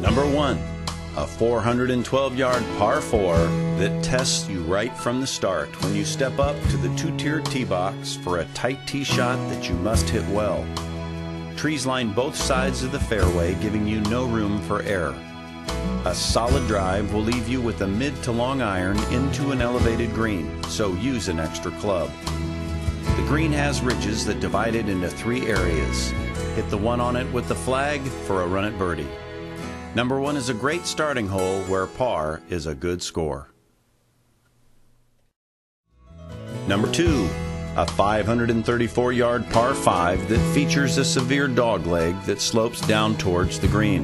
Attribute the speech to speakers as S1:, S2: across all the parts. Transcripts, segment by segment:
S1: Number 1, a 412-yard par 4 that tests you right from the start when you step up to the two-tiered tee box for a tight tee shot that you must hit well. Trees line both sides of the fairway, giving you no room for error. A solid drive will leave you with a mid to long iron into an elevated green, so use an extra club. The green has ridges that divide it into 3 areas. Hit the one on it with the flag for a run at birdie. Number 1 is a great starting hole where par is a good score. Number 2, a 534-yard par 5 that features a severe dogleg that slopes down towards the green.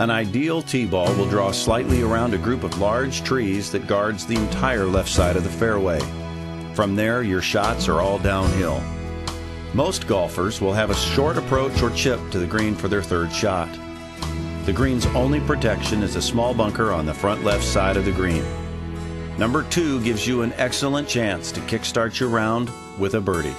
S1: An ideal tee ball will draw slightly around a group of large trees that guards the entire left side of the fairway. From there, your shots are all downhill. Most golfers will have a short approach or chip to the green for their third shot. The green's only protection is a small bunker on the front left side of the green. Number 2 gives you an excellent chance to kickstart your round with a birdie.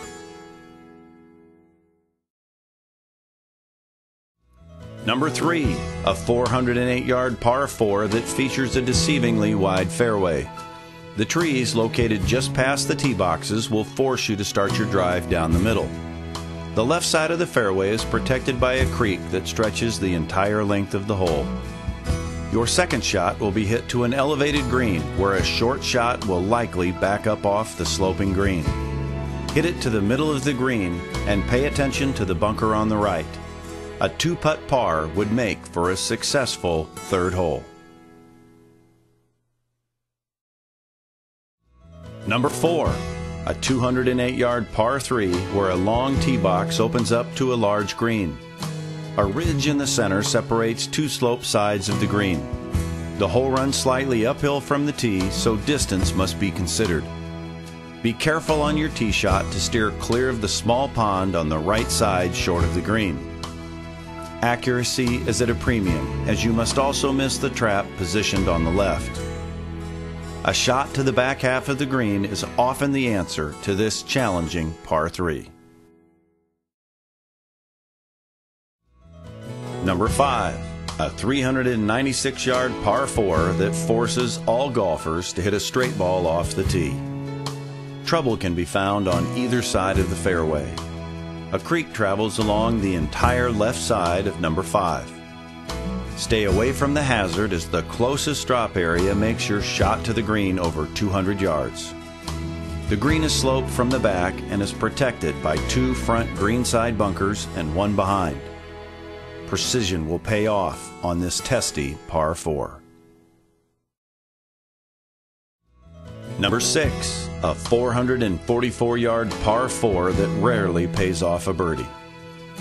S1: Number 3, a 408-yard par 4 that features a deceivingly wide fairway. The trees located just past the tee boxes will force you to start your drive down the middle. The left side of the fairway is protected by a creek that stretches the entire length of the hole. Your second shot will be hit to an elevated green where a short shot will likely back up off the sloping green. Hit it to the middle of the green and pay attention to the bunker on the right. A 2-putt par would make for a successful third hole. Number 4, a 208-yard par 3 where a long tee box opens up to a large green. A ridge in the center separates 2 slope sides of the green. The hole runs slightly uphill from the tee, so distance must be considered. Be careful on your tee shot to steer clear of the small pond on the right side short of the green. Accuracy is at a premium, as you must also miss the trap positioned on the left. A shot to the back half of the green is often the answer to this challenging par 3. Number 5, a 396-yard par 4 that forces all golfers to hit a straight ball off the tee. Trouble can be found on either side of the fairway. A creek travels along the entire left side of number 5. Stay away from the hazard as the closest drop area makes your shot to the green over 200 yards. The green is sloped from the back and is protected by 2 front greenside bunkers and 1 behind. Precision will pay off on this testy par 4. Number 6, a 444-yard par 4 that rarely pays off a birdie.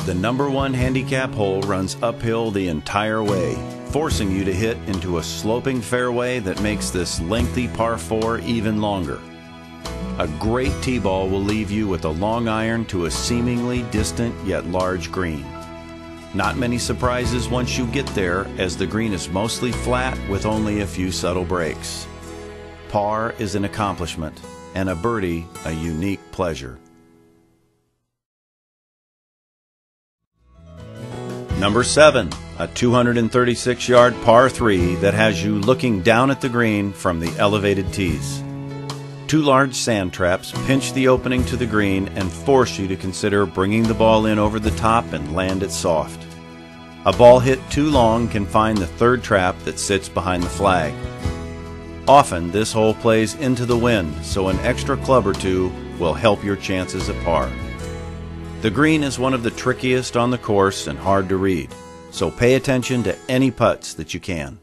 S1: The number 1 handicap hole runs uphill the entire way, forcing you to hit into a sloping fairway that makes this lengthy par 4 even longer. A great tee ball will leave you with a long iron to a seemingly distant yet large green. Not many surprises once you get there, as the green is mostly flat with only a few subtle breaks. Par is an accomplishment, and a birdie a unique pleasure. Number 7, a 236-yard par 3 that has you looking down at the green from the elevated tees. 2 large sand traps pinch the opening to the green and force you to consider bringing the ball in over the top and land it soft. A ball hit too long can find the 3rd trap that sits behind the flag. Often this hole plays into the wind, so an extra club or 2 will help your chances at par. The green is one of the trickiest on the course and hard to read, so pay attention to any putts that you can.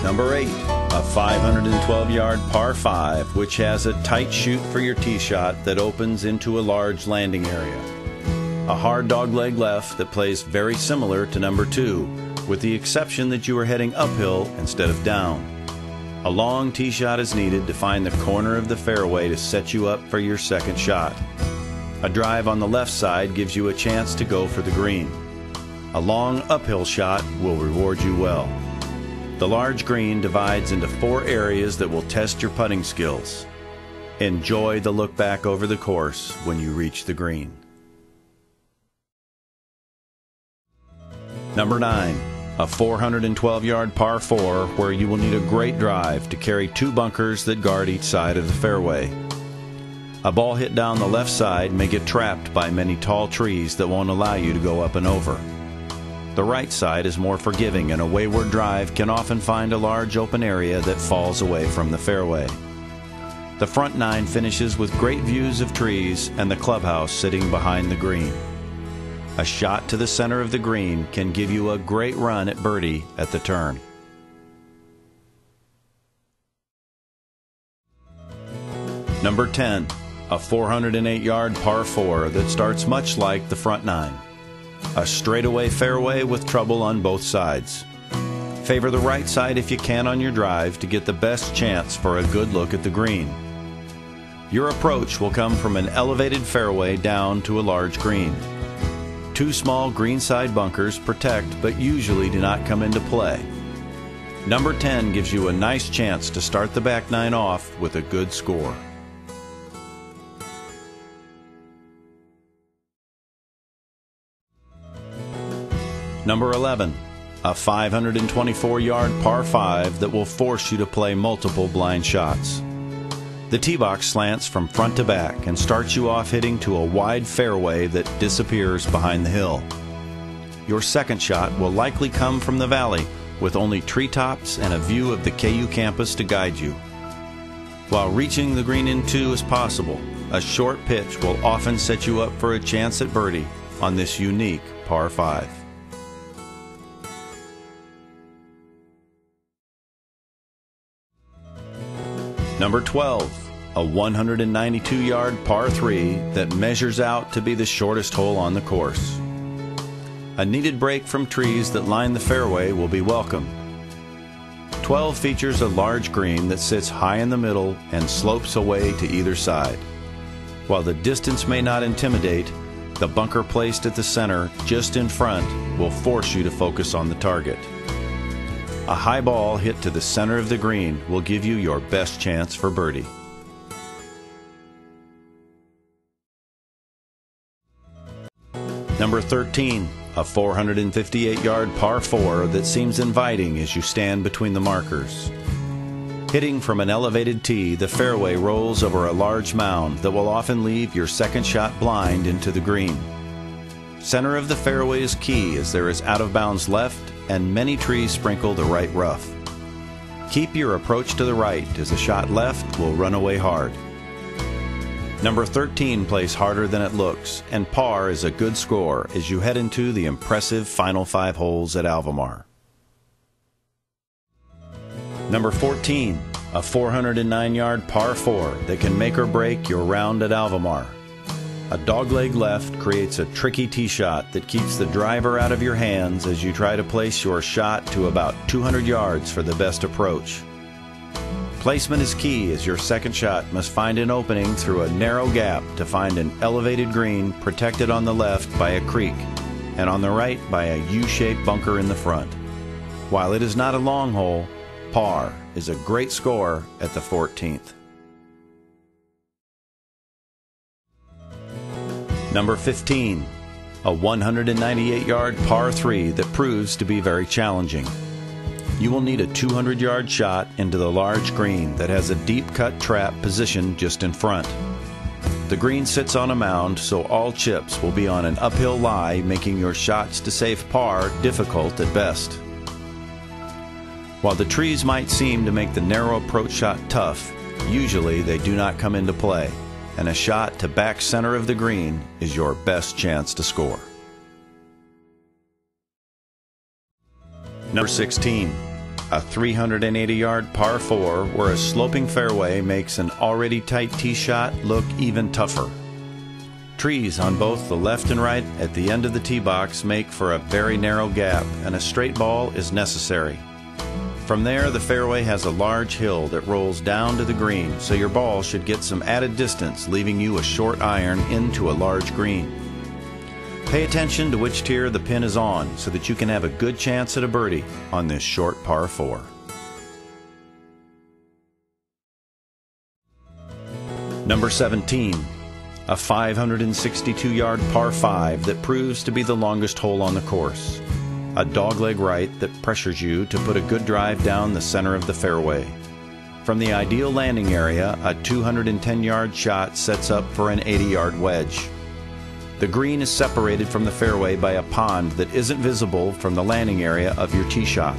S1: Number 8, a 512-yard par 5 which has a tight chute for your tee shot that opens into a large landing area. A hard dogleg left that plays very similar to number 2, with the exception that you are heading uphill instead of down. A long tee shot is needed to find the corner of the fairway to set you up for your second shot. A drive on the left side gives you a chance to go for the green. A long uphill shot will reward you well. The large green divides into 4 areas that will test your putting skills. Enjoy the look back over the course when you reach the green. Number 9, a 412-yard par 4 where you will need a great drive to carry 2 bunkers that guard each side of the fairway. A ball hit down the left side may get trapped by many tall trees that won't allow you to go up and over. The right side is more forgiving, and a wayward drive can often find a large open area that falls away from the fairway. The front 9 finishes with great views of trees and the clubhouse sitting behind the green. A shot to the center of the green can give you a great run at birdie at the turn. Number 10, a 408-yard par 4 that starts much like the front 9. A straightaway fairway with trouble on both sides. Favor the right side if you can on your drive to get the best chance for a good look at the green. Your approach will come from an elevated fairway down to a large green. 2 small greenside bunkers protect but usually do not come into play. Number 10 gives you a nice chance to start the back 9 off with a good score. Number 11, a 524-yard par 5 that will force you to play multiple blind shots. The tee box slants from front to back and starts you off hitting to a wide fairway that disappears behind the hill. Your second shot will likely come from the valley with only treetops and a view of the KU campus to guide you. While reaching the green in 2 is possible, a short pitch will often set you up for a chance at birdie on this unique par 5. Number 12, a 192-yard par 3 that measures out to be the shortest hole on the course. A needed break from trees that line the fairway will be welcome. 12 features a large green that sits high in the middle and slopes away to either side. While the distance may not intimidate, the bunker placed at the center, just in front, will force you to focus on the target. A high ball hit to the center of the green will give you your best chance for birdie. Number 13, a 458-yard par 4 that seems inviting as you stand between the markers. Hitting from an elevated tee, the fairway rolls over a large mound that will often leave your second shot blind into the green. Center of the fairway is key as there is out of bounds left and many trees sprinkle the right rough. Keep your approach to the right as a shot left will run away hard. Number 13 plays harder than it looks, and par is a good score as you head into the impressive final 5 holes at Alvamar. Number 14, a 409-yard par 4 that can make or break your round at Alvamar. A dogleg left creates a tricky tee shot that keeps the driver out of your hands as you try to place your shot to about 200 yards for the best approach. Placement is key as your second shot must find an opening through a narrow gap to find an elevated green protected on the left by a creek and on the right by a U-shaped bunker in the front. While it is not a long hole, par is a great score at the 14th. Number 15, a 198-yard par 3 that proves to be very challenging. You will need a 200-yard shot into the large green that has a deep cut trap positioned just in front. The green sits on a mound, so all chips will be on an uphill lie, making your shots to save par difficult at best. While the trees might seem to make the narrow approach shot tough, usually they do not come into play, and a shot to back center of the green is your best chance to score. Number 16, a 380-yard par 4 where a sloping fairway makes an already tight tee shot look even tougher. Trees on both the left and right at the end of the tee box make for a very narrow gap, and a straight ball is necessary. From there, the fairway has a large hill that rolls down to the green, so your ball should get some added distance, leaving you a short iron into a large green. Pay attention to which tier the pin is on so that you can have a good chance at a birdie on this short par 4. Number 17, a 562-yard par 5 that proves to be the longest hole on the course. a dogleg right that pressures you to put a good drive down the center of the fairway. From the ideal landing area, a 210-yard shot sets up for an 80-yard wedge. The green is separated from the fairway by a pond that isn't visible from the landing area of your tee shot.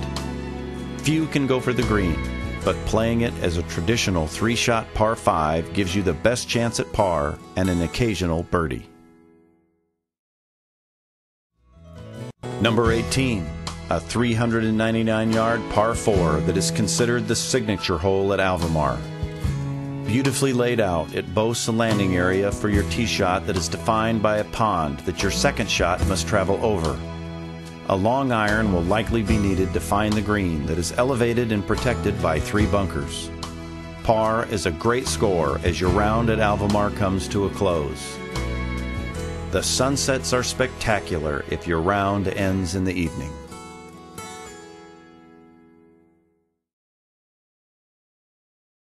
S1: Few can go for the green, but playing it as a traditional 3-shot par 5 gives you the best chance at par and an occasional birdie. Number 18, a 399-yard par 4 that is considered the signature hole at Alvamar. Beautifully laid out, it boasts a landing area for your tee shot that is defined by a pond that your second shot must travel over. A long iron will likely be needed to find the green that is elevated and protected by 3 bunkers. Par is a great score as your round at Alvamar comes to a close. The sunsets are spectacular if your round ends in the evening.